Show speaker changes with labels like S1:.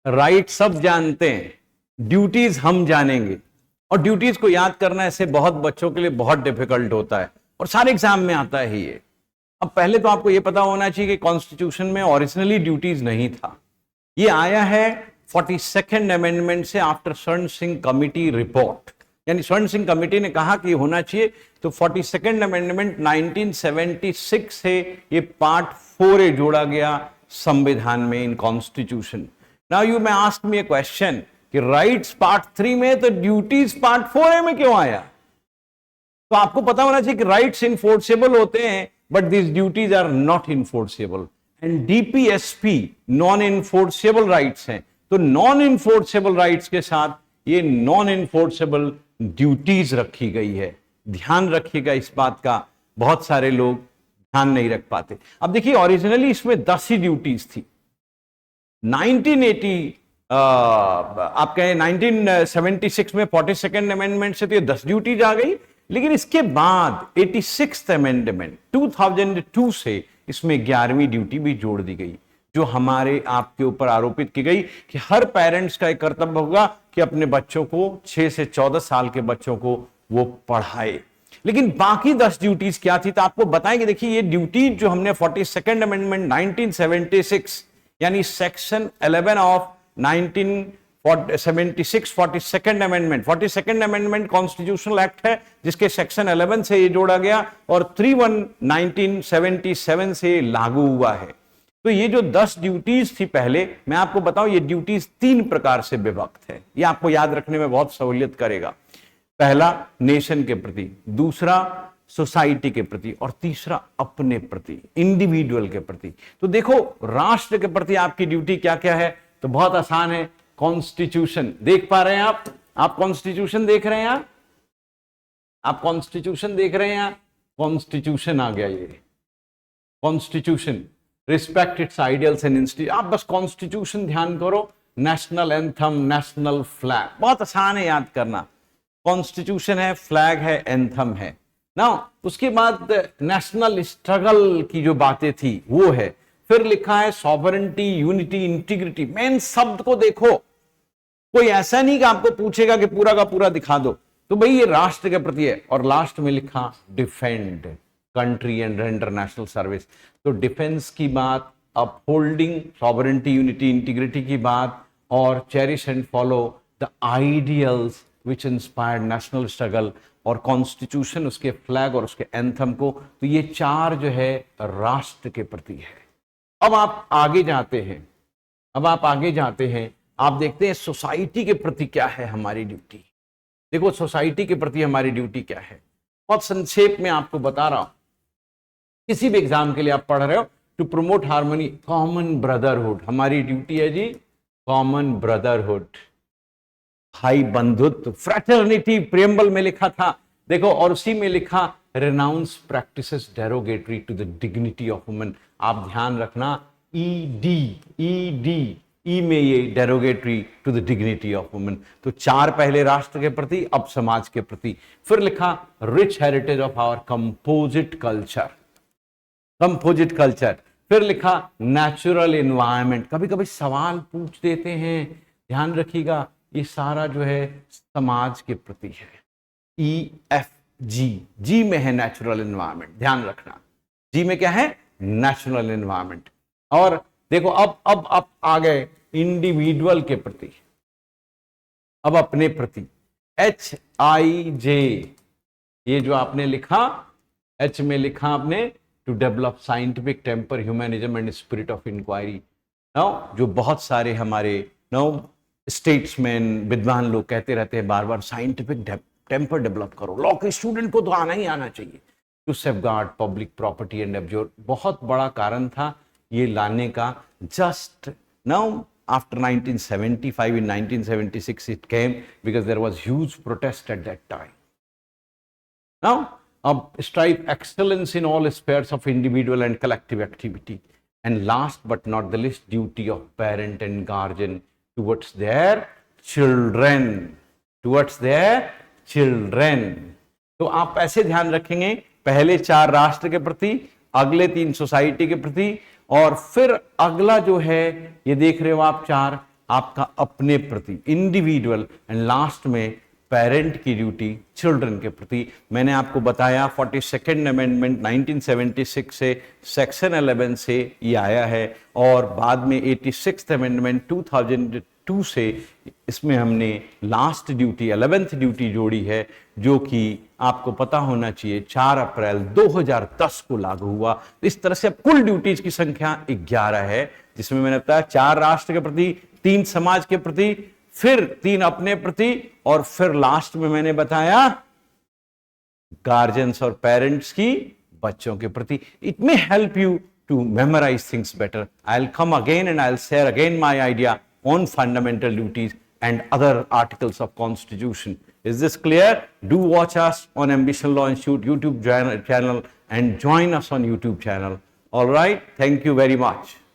S1: Right सब जानते हैं, ड्यूटीज हम जानेंगे। और ड्यूटीज को याद करना ऐसे बहुत बच्चों के लिए बहुत डिफिकल्ट होता है और सारे एग्जाम में आता है ये। अब पहले तो आपको ये पता होना चाहिए कि कॉन्स्टिट्यूशन में ओरिजिनली ड्यूटीज नहीं था, ये आया है 42nd अमेंडमेंट से आफ्टर स्वर्ण सिंह कमिटी रिपोर्ट। यानी स्वर्ण सिंह कमेटी ने कहा कि होना चाहिए, तो 42nd अमेंडमेंट 1976 से ये पार्ट 4 जोड़ा गया संविधान में, in constitution. Now you may ask me A question कि राइट्स पार्ट 3 में तो ड्यूटीज पार्ट 4 में क्यों आया? तो आपको पता होना चाहिए कि राइट्स इनफोर्सेबल होते हैं but this duties are not enforceable, and DPSP non enforceable rights हैं। तो नॉन इनफोर्सेबल राइट्स के साथ ये नॉन इनफोर्सेबल ड्यूटीज रखी गई है। ध्यान रखिएगा इस बात का, बहुत सारे लोग ध्यान नहीं रख पाते। अब देखिए ओरिजिनली इसमें 10 ही ड्यूटीज थी। 1980 आप कहें 1976 में 42nd अमेंडमेंट से तो ये 10 ड्यूटीज आ गई, लेकिन इसके बाद 86th अमेंडमेंट 2002 से इसमें 11वीं ड्यूटी भी जोड़ दी गई, जो हमारे आपके ऊपर आरोपित की गई कि हर पेरेंट्स का एक कर्तव्य होगा कि अपने बच्चों को 6 से 14 साल के बच्चों को वो पढ़ाए। लेकिन बाकी 10 ड्यूटीज क्या थी, तो आपको बताएंगे। देखिए ये ड्यूटीज जो हमने 42nd अमेंडमेंट 1976 यानी section 11 of 1976 42nd amendment, 42nd amendment constitutional act है जिसके सेक्शन 11 से ये जोड़ा गया और 31 1977 से लागू हुआ है। तो ये जो 10 ड्यूटीज थी पहले, मैं आपको बताऊं ये ड्यूटीज 3 प्रकार से विभक्त है। ये आपको याद रखने में बहुत सहूलियत करेगा। पहला नेशन के प्रति, दूसरा सोसाइटी के प्रति, और तीसरा अपने प्रति, इंडिविजुअल के प्रति। तो देखो राष्ट्र के प्रति आपकी ड्यूटी क्या क्या है, तो बहुत आसान है। कॉन्स्टिट्यूशन देख पा रहे हैं आप कॉन्स्टिट्यूशन देख रहे हैं, आप कॉन्स्टिट्यूशन देख रहे हैं, कॉन्स्टिट्यूशन आ गया ये constitution, respect it's ideals and institution. आप बस कॉन्स्टिट्यूशन ध्यान करो, नेशनल एंथम, नेशनल फ्लैग, बहुत आसान है याद करना। कॉन्स्टिट्यूशन है, फ्लैग है, एंथम है ना। उसके बाद नेशनल स्ट्रगल की जो बातें थी वो है। फिर लिखा है सॉवरेंटी, यूनिटी, इंटीग्रिटी। मेन शब्द को देखो, कोई ऐसा नहीं कि आपको पूछेगा कि पूरा का पूरा दिखा दो, तो भाई ये राष्ट्र के प्रति है। और लास्ट में लिखा defend country and render national service. तो डिफेंस की बात, अपहोल्डिंग सॉवरेंटी, यूनिटी, इंटीग्रिटी की बात, और cherish and follow the ideals which inspired national struggle, और कॉन्स्टिट्यूशन उसके फ्लैग और उसके एंथम को। तो ये 4 जो है राष्ट्र के प्रति है। अब आप आगे जाते हैं, आप देखते हैं सोसाइटी के प्रति क्या है हमारी ड्यूटी। देखो सोसाइटी के प्रति हमारी ड्यूटी क्या है, बहुत संक्षेप में आपको बता रहा हूं। किसी भी एग्जाम के लिए आप पढ़ रहे हो, to promote harmony, common brotherhood, हमारी ड्यूटी है जी कॉमन ब्रदरहुड, भाई बंधुत्व, फ्रेटर्निटी प्रियम्बल में लिखा था देखो, और उसी में लिखा renounce practices derogatory to the dignity of women. आप ध्यान रखना, ई में ये derogatory to the dignity of women. तो 4 पहले राष्ट्र के प्रति, अब समाज के प्रति। फिर लिखा rich heritage of our composite culture, फिर लिखा नेचुरल एनवायरनमेंट। कभी कभी सवाल पूछ देते हैं, ध्यान रखिएगा, ये सारा जो है समाज के प्रति है। EFG में है नेचुरल एनवायरनमेंट, ध्यान रखना। जी में क्या है, नेचुरल एनवायरनमेंट। और देखो अब आ गए इंडिविजुअल के प्रति, अब अपने प्रति, HIJ, ये जो आपने लिखा, H में लिखा आपने to develop scientific temper, humanism and spirit of inquiry. Now जो बहुत सारे हमारे नाउ स्टेट्समैन, विद्वान लोग कहते रहते हैं बार बार, साइंटिफिक टेम्पर डेवलप करो। लॉ के स्टूडेंट को तो आना ही आना चाहिए। To safeguard public property and abjure, बहुत बड़ा कारण था ये लाने का। Just now after 1975, in 1976 it came because there was huge protest at that time. Now strive excellence in all spheres of individual and collective activity, and last but not the least, duty of parent and guardian towards their children, तो आप ऐसे ध्यान रखेंगे, पहले 4 राष्ट्र के प्रति, अगले 3 सोसाइटी के प्रति, और फिर अगला जो है ये देख रहे हो आप 4 आपका अपने प्रति इंडिविजुअल, एंड लास्ट में पेरेंट की ड्यूटी चिल्ड्रन के प्रति। मैंने आपको बताया 42nd अमेंडमेंट 1976 से सेक्शन 11 से ये आया है, और बाद में 86th अमेंडमेंट 2002 से इसमें हमने लास्ट ड्यूटी 11th ड्यूटी जोड़ी है, जो कि आपको पता होना चाहिए 4 अप्रैल 2010 को लागू हुआ। इस तरह से अब कुल ड्यूटीज की संख्या 11 है, जिसमें मैंने बताया 4 राष्ट्र के प्रति, 3 समाज के प्रति, फिर 3 अपने प्रति, और फिर लास्ट में मैंने बताया गार्जियंस और पेरेंट्स की बच्चों के प्रति। It may help you to memorize things better. I will come again and I will share again my idea on fundamental duties and other articles of Constitution. Is this clear? Do watch us on Ambition Law Institute YouTube channel and join us on YouTube channel. All right. Thank you very much.